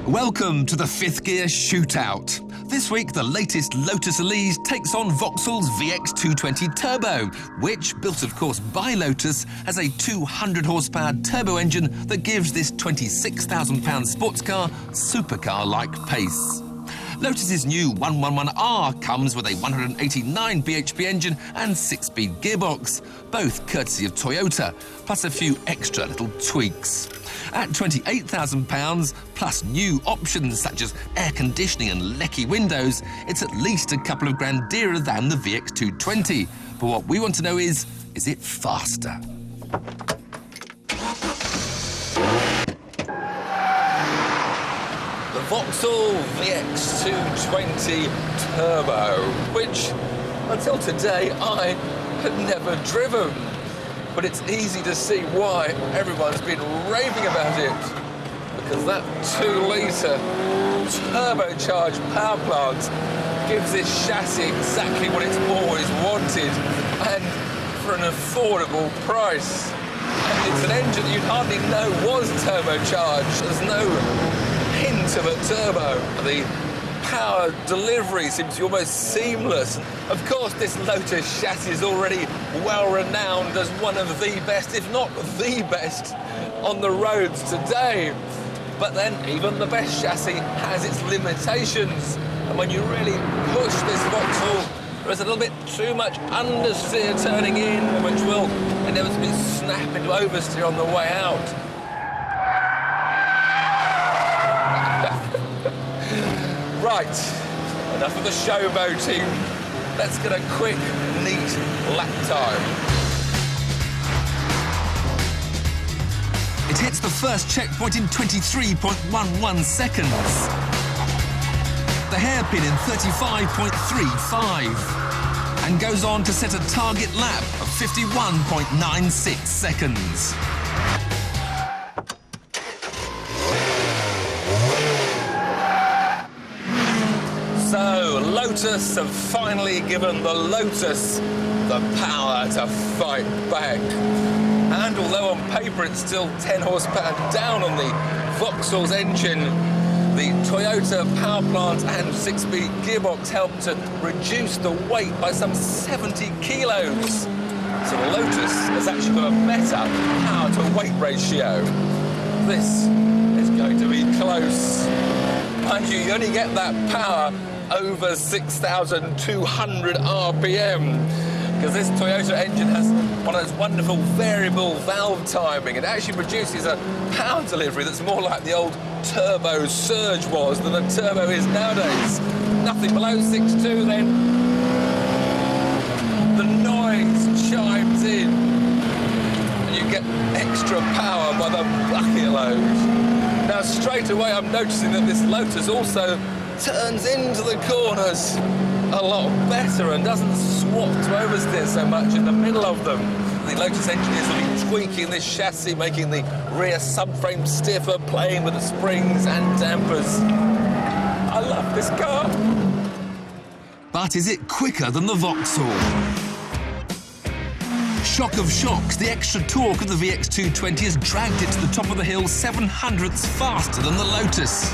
Welcome to the fifth gear shootout. This week, the latest Lotus Elise takes on Vauxhall's VX220 Turbo, which, built of course by Lotus, has a 200 horsepower turbo engine that gives this £26,000 sports car supercar-like pace. Lotus's new 111R comes with a 189 bhp engine and 6-speed gearbox, both courtesy of Toyota, plus a few extra little tweaks. At £28,000, plus new options such as air conditioning and lecky windows, it's at least a couple of grand dearer than the VX220. But what we want to know is it faster? The Vauxhall VX220 Turbo, which until today I had never driven. But it's easy to see why everyone's been raving about it. Because that 2-litre turbocharged power plant gives this chassis exactly what it's always wanted, and for an affordable price. And it's an engine that you'd hardly know was turbocharged. There's no hint of a turbo. The power delivery seems to be almost seamless. Of course, this Lotus chassis is already well renowned as one of the best, if not the best, on the roads today. But then even the best chassis has its limitations. And when you really push this Vauxhall, there is a little bit too much understeer turning in, which will inevitably snap into oversteer on the way out. Right, enough of the showboating. Let's get a quick, neat lap time. It hits the first checkpoint in 23.11 seconds. The hairpin in 35.35. And goes on to set a target lap of 51.96 seconds. So, Lotus have finally given the Lotus the power to fight back. And although on paper it's still 10 horsepower down on the Vauxhall's engine, the Toyota power plant and 6-speed gearbox helped to reduce the weight by some 70 kilos. So the Lotus has actually got a better power-to-weight ratio. This is going to be close. Mind you, you only get that power over 6,200 RPM, because this Toyota engine has one of those wonderful variable valve timing. It actually produces a power delivery that's more like the old turbo surge was than a turbo is nowadays. Nothing below 6.2 then. The noise chimes in, and you get extra power by the bucket load. Now straight away I'm noticing that this Lotus also turns into the corners a lot better and doesn't swap to oversteer so much in the middle of them. The Lotus engineers will be tweaking this chassis, making the rear subframe stiffer, playing with the springs and dampers. I love this car. But is it quicker than the Vauxhall? Shock of shocks, the extra torque of the VX220 has dragged it to the top of the hill 7/100ths faster than the Lotus.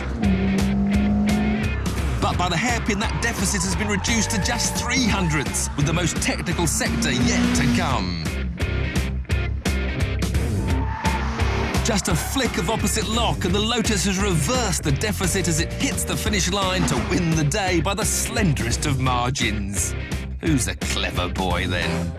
But by the hairpin, that deficit has been reduced to just 3/100ths, with the most technical sector yet to come. Just a flick of opposite lock and the Lotus has reversed the deficit as it hits the finish line to win the day by the slenderest of margins. Who's a clever boy then?